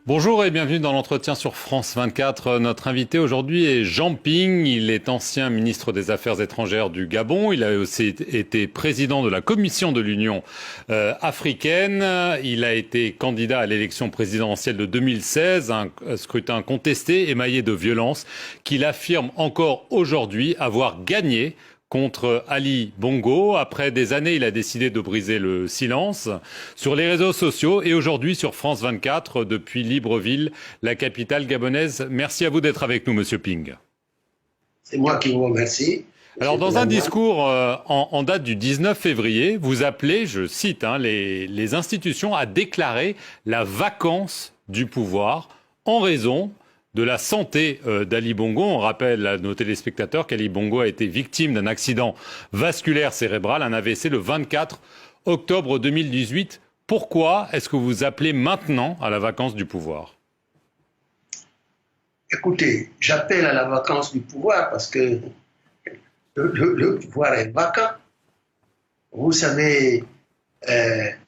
Bonjour et bienvenue dans l'entretien sur France 24. Notre invité aujourd'hui est Jean Ping. Il est ancien ministre des Affaires étrangères du Gabon. Il a aussi été président de la Commission de l'Union africaine. Il a été candidat à l'élection présidentielle de 2016, un scrutin contesté, émaillé de violence, qu'il affirme encore aujourd'hui avoir gagné contre Ali Bongo. Après des années, il a décidé de briser le silence sur les réseaux sociaux et aujourd'hui sur France 24 depuis Libreville, la capitale gabonaise. Merci à vous d'être avec nous, Monsieur Ping. C'est moi qui vous remercie. Alors, dans un discours en date du 19 février, vous appelez, je cite, les institutions à déclarer la vacance du pouvoir en raison de la santé d'Ali Bongo. On rappelle à nos téléspectateurs qu'Ali Bongo a été victime d'un accident vasculaire cérébral, un AVC, le 24 octobre 2018. Pourquoi est-ce que vous appelez maintenant à la vacance du pouvoir? Écoutez, j'appelle à la vacance du pouvoir parce que le pouvoir est vacant. Vous savez,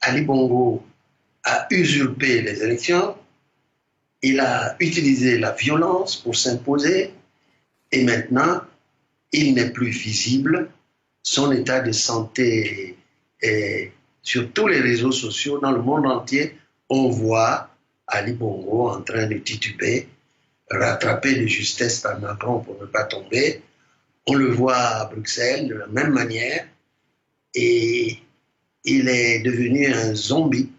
Ali Bongo a usurpé les élections. Il a utilisé la violence pour s'imposer et maintenant, il n'est plus visible. Son état de santé est sur tous les réseaux sociaux dans le monde entier. On voit Ali Bongo en train de tituber, rattraper de justesse par Macron pour ne pas tomber. On le voit à Bruxelles de la même manière et il est devenu un zombie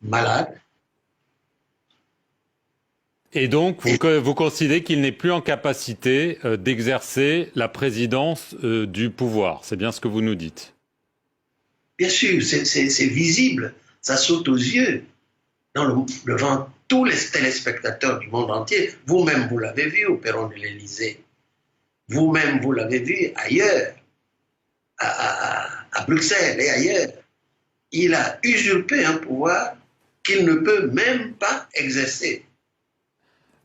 malade. Et donc, vous considérez qu'il n'est plus en capacité d'exercer la présidence du pouvoir. C'est bien ce que vous nous dites. Bien sûr, c'est visible, ça saute aux yeux devant tous les téléspectateurs du monde entier. Vous-même, vous l'avez vu au perron de l'Élysée. Vous-même, vous l'avez vu ailleurs, à Bruxelles et ailleurs. Il a usurpé un pouvoir qu'il ne peut même pas exercer.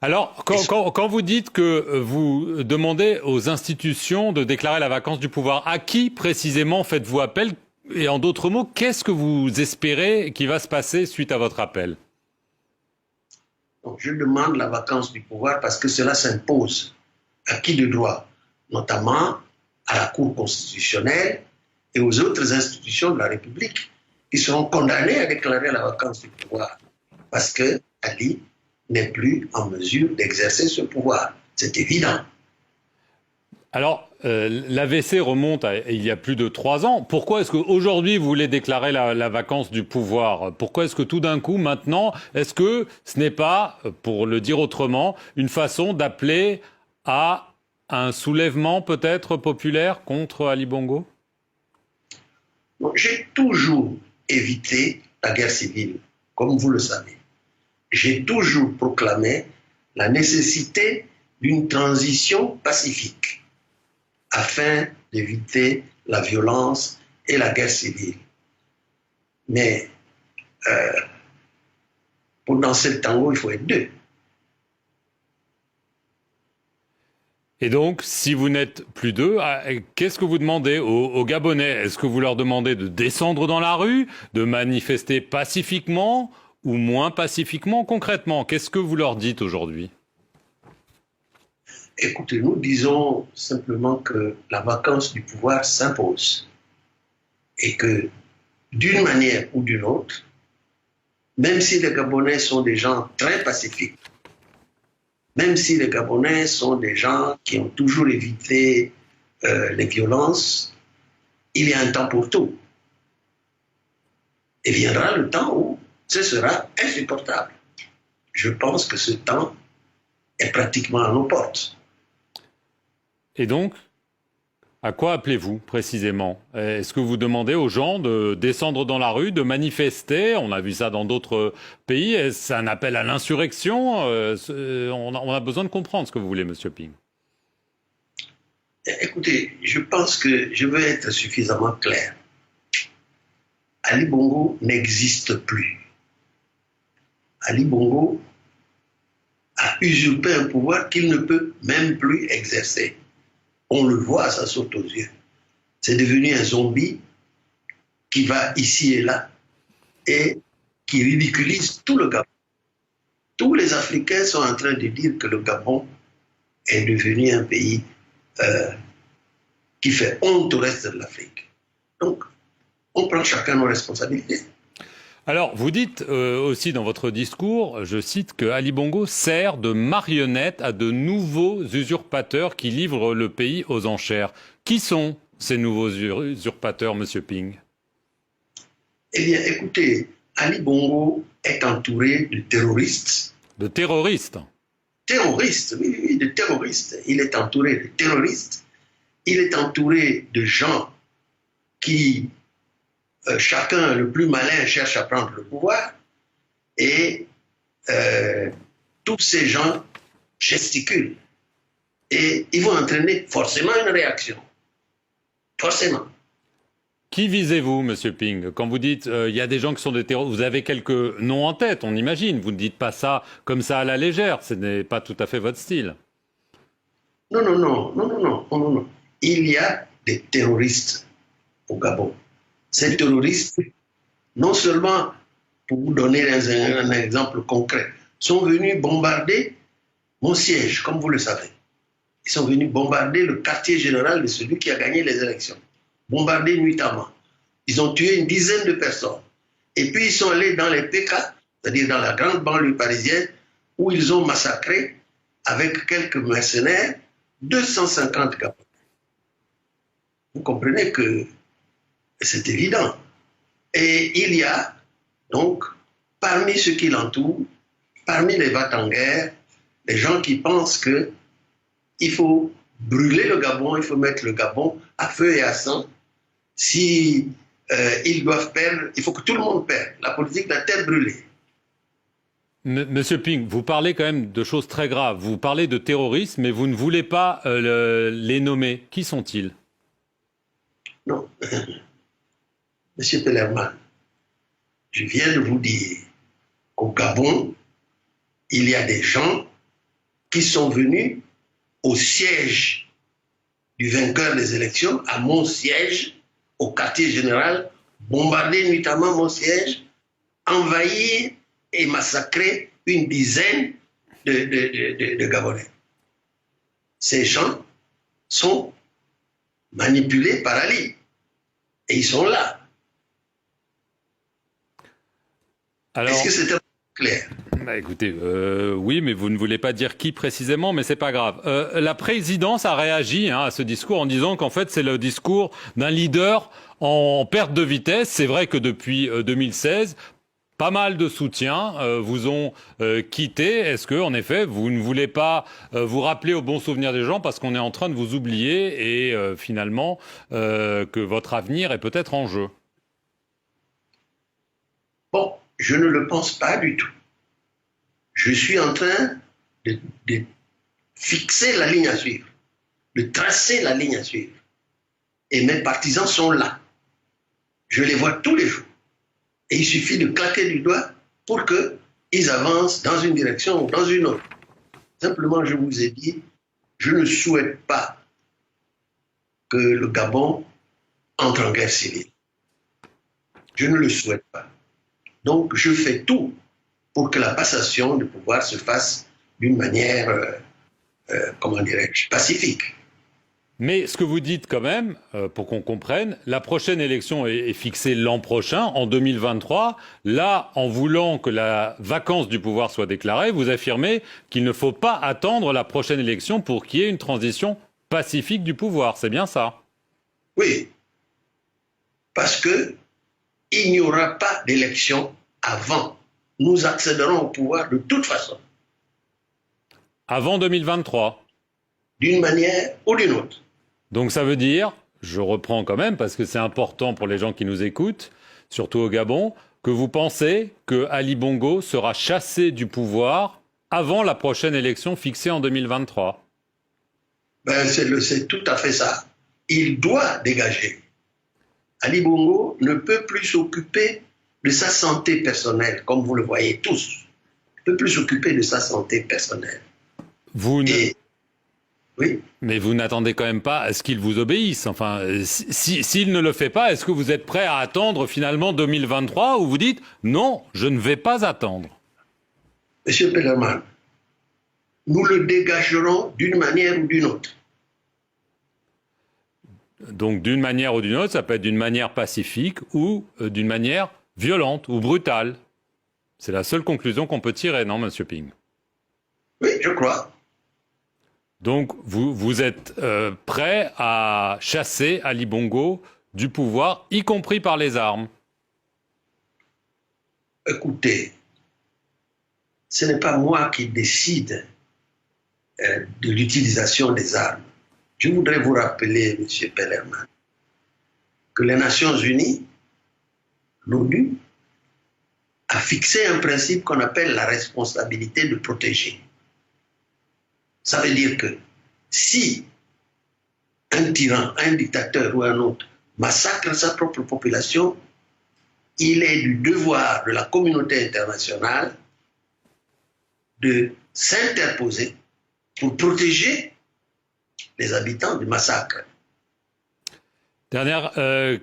Alors, quand vous dites que vous demandez aux institutions de déclarer la vacance du pouvoir, à qui précisément faites-vous appel? Et en d'autres mots, qu'est-ce que vous espérez qui va se passer suite à votre appel? Donc, je demande la vacance du pouvoir parce que cela s'impose à qui de droit, notamment à la Cour constitutionnelle et aux autres institutions de la République qui seront condamnées à déclarer la vacance du pouvoir parce que Ali n'est plus en mesure d'exercer ce pouvoir. C'est évident. Alors, l'AVC remonte à il y a plus de 3 ans. Pourquoi est-ce qu'aujourd'hui, vous voulez déclarer la vacance du pouvoir? Pourquoi est-ce que tout d'un coup, maintenant, est-ce que ce n'est pas, pour le dire autrement, une façon d'appeler à un soulèvement peut-être populaire contre Ali Bongo? J'ai toujours évité la guerre civile, comme vous le savez. J'ai toujours proclamé la nécessité d'une transition pacifique afin d'éviter la violence et la guerre civile. Mais pour danser le tango, il faut être deux. Et donc, si vous n'êtes plus deux, qu'est-ce que vous demandez aux Gabonais? Est-ce que vous leur demandez de descendre dans la rue, de manifester pacifiquement ou moins pacifiquement? Concrètement, qu'est-ce que vous leur dites aujourd'hui? Écoutez, nous disons simplement que la vacance du pouvoir s'impose et que d'une manière ou d'une autre, même si les Gabonais sont des gens très pacifiques, même si les Gabonais sont des gens qui ont toujours évité les violences, il y a un temps pour tout. Et viendra le temps où ce sera insupportable. Je pense que ce temps est pratiquement à nos portes. Et donc, à quoi appelez-vous précisément? Est-ce que vous demandez aux gens de descendre dans la rue, de manifester? On a vu ça dans d'autres pays. Est-ce un appel à l'insurrection? On a besoin de comprendre ce que vous voulez, Monsieur Ping. Écoutez, je pense que je veux être suffisamment clair. Ali Bongo n'existe plus. Ali Bongo a usurpé un pouvoir qu'il ne peut même plus exercer. On le voit, ça saute aux yeux. C'est devenu un zombie qui va ici et là et qui ridiculise tout le Gabon. Tous les Africains sont en train de dire que le Gabon est devenu un pays qui fait honte au reste de l'Afrique. Donc, on prend chacun nos responsabilités. Alors, vous dites aussi dans votre discours, je cite, que Ali Bongo sert de marionnette à de nouveaux usurpateurs qui livrent le pays aux enchères. Qui sont ces nouveaux usurpateurs, Monsieur Ping? Eh bien, écoutez, Ali Bongo est entouré de terroristes. De terroristes? Terroristes, oui, de terroristes. Il est entouré de terroristes. Il est entouré de gens qui, chacun le plus malin, cherche à prendre le pouvoir. Et tous ces gens gesticulent. Et ils vont entraîner forcément une réaction. Forcément. Qui visez-vous, Monsieur Ping? Quand vous dites il y a des gens qui sont des terroristes, vous avez quelques noms en tête, on imagine. Vous ne dites pas ça comme ça à la légère. Ce n'est pas tout à fait votre style. Non, non, non, non, non, non, non, non. Il y a des terroristes au Gabon. Ces terroristes, non seulement, pour vous donner un exemple concret, sont venus bombarder mon siège, comme vous le savez. Ils sont venus bombarder le quartier général de celui qui a gagné les élections. Bombarder nuitamment. Ils ont tué une dizaine de personnes. Et puis ils sont allés dans les PK, c'est-à-dire dans la grande banlieue parisienne, où ils ont massacré, avec quelques mercenaires, 250 Gabonais. Vous comprenez que c'est évident. Et il y a donc, parmi ceux qui l'entourent, parmi les va-t-en-guerre, les gens qui pensent qu'il faut brûler le Gabon, il faut mettre le Gabon à feu et à sang. Si ils doivent perdre, il faut que tout le monde perde. La politique de la terre brûlée. Monsieur Ping, vous parlez quand même de choses très graves. Vous parlez de terrorisme, mais vous ne voulez pas les nommer. Qui sont-ils? Non. Monsieur Pellerman, je viens de vous dire qu'au Gabon, il y a des gens qui sont venus au siège du vainqueur des élections, à mon siège, au quartier général, bombarder nuitamment mon siège, envahir et massacrer une dizaine de Gabonais. Ces gens sont manipulés par Ali. Et ils sont là. Alors, est-ce que c'était clair? Bah écoutez, oui, mais vous ne voulez pas dire qui précisément, mais c'est pas grave. La présidence a réagi à ce discours en disant qu'en fait c'est le discours d'un leader en perte de vitesse. C'est vrai que depuis 2016, pas mal de soutiens vous ont quitté. Est-ce que, en effet, vous ne voulez pas vous rappeler au bon souvenir des gens parce qu'on est en train de vous oublier et finalement que votre avenir est peut-être en jeu? Bon, je ne le pense pas du tout. Je suis en train de fixer la ligne à suivre, de tracer la ligne à suivre. Et mes partisans sont là. Je les vois tous les jours. Et il suffit de claquer du doigt pour qu'ils avancent dans une direction ou dans une autre. Simplement, je vous ai dit, je ne souhaite pas que le Gabon entre en guerre civile. Je ne le souhaite pas. Donc, je fais tout pour que la passation de pouvoir se fasse d'une manière, comment dirais-je, pacifique. Mais ce que vous dites quand même, pour qu'on comprenne, la prochaine élection est fixée l'an prochain, en 2023. Là, en voulant que la vacance du pouvoir soit déclarée, vous affirmez qu'il ne faut pas attendre la prochaine élection pour qu'il y ait une transition pacifique du pouvoir. C'est bien ça? Oui, parce qu'il n'y aura pas d'élection avant. Nous accéderons au pouvoir de toute façon. Avant 2023? D'une manière ou d'une autre. Donc ça veut dire, je reprends quand même parce que c'est important pour les gens qui nous écoutent, surtout au Gabon, que vous pensez que Ali Bongo sera chassé du pouvoir avant la prochaine élection fixée en 2023. Ben, c'est tout à fait ça. Il doit dégager. Ali Bongo ne peut plus s'occuper de sa santé personnelle, comme vous le voyez tous. Il ne peut plus s'occuper de sa santé personnelle. Vous ne... Oui. Mais vous n'attendez quand même pas à ce qu'il vous obéisse. Enfin, s'il ne le fait pas, est-ce que vous êtes prêt à attendre finalement 2023 ou vous dites non, je ne vais pas attendre? Monsieur Pellerman, nous le dégagerons d'une manière ou d'une autre. Donc d'une manière ou d'une autre, ça peut être d'une manière pacifique ou d'une manière violente ou brutale. C'est la seule conclusion qu'on peut tirer, non, Monsieur Ping? Oui, je crois. Donc vous êtes prêt à chasser Ali Bongo du pouvoir, y compris par les armes? Écoutez, ce n'est pas moi qui décide de l'utilisation des armes. Je voudrais vous rappeler, M. Pellerman, que les Nations Unies, l'ONU, a fixé un principe qu'on appelle la responsabilité de protéger. Ça veut dire que si un tyran, un dictateur ou un autre massacre sa propre population, il est du devoir de la communauté internationale de s'interposer pour protéger les habitants du massacre. Dernière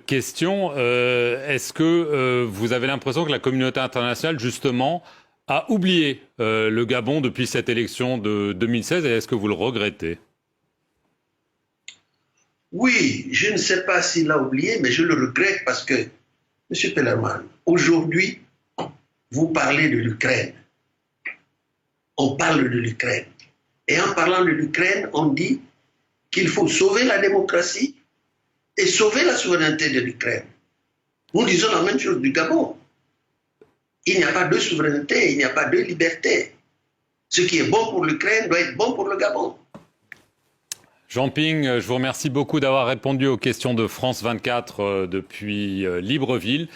question, est-ce que vous avez l'impression que la communauté internationale, justement, a oublié le Gabon depuis cette élection de 2016 et est-ce que vous le regrettez? Oui, je ne sais pas s'il a oublié, mais je le regrette parce que, M. Pellerman, aujourd'hui, vous parlez de l'Ukraine. On parle de l'Ukraine. Et en parlant de l'Ukraine, on dit qu'il faut sauver la démocratie et sauver la souveraineté de l'Ukraine. Nous disons la même chose du Gabon. Il n'y a pas de souveraineté, il n'y a pas de liberté. Ce qui est bon pour l'Ukraine doit être bon pour le Gabon. Jean Ping, je vous remercie beaucoup d'avoir répondu aux questions de France 24 depuis Libreville.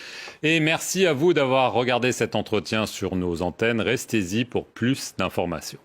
Et merci à vous d'avoir regardé cet entretien sur nos antennes. Restez-y pour plus d'informations.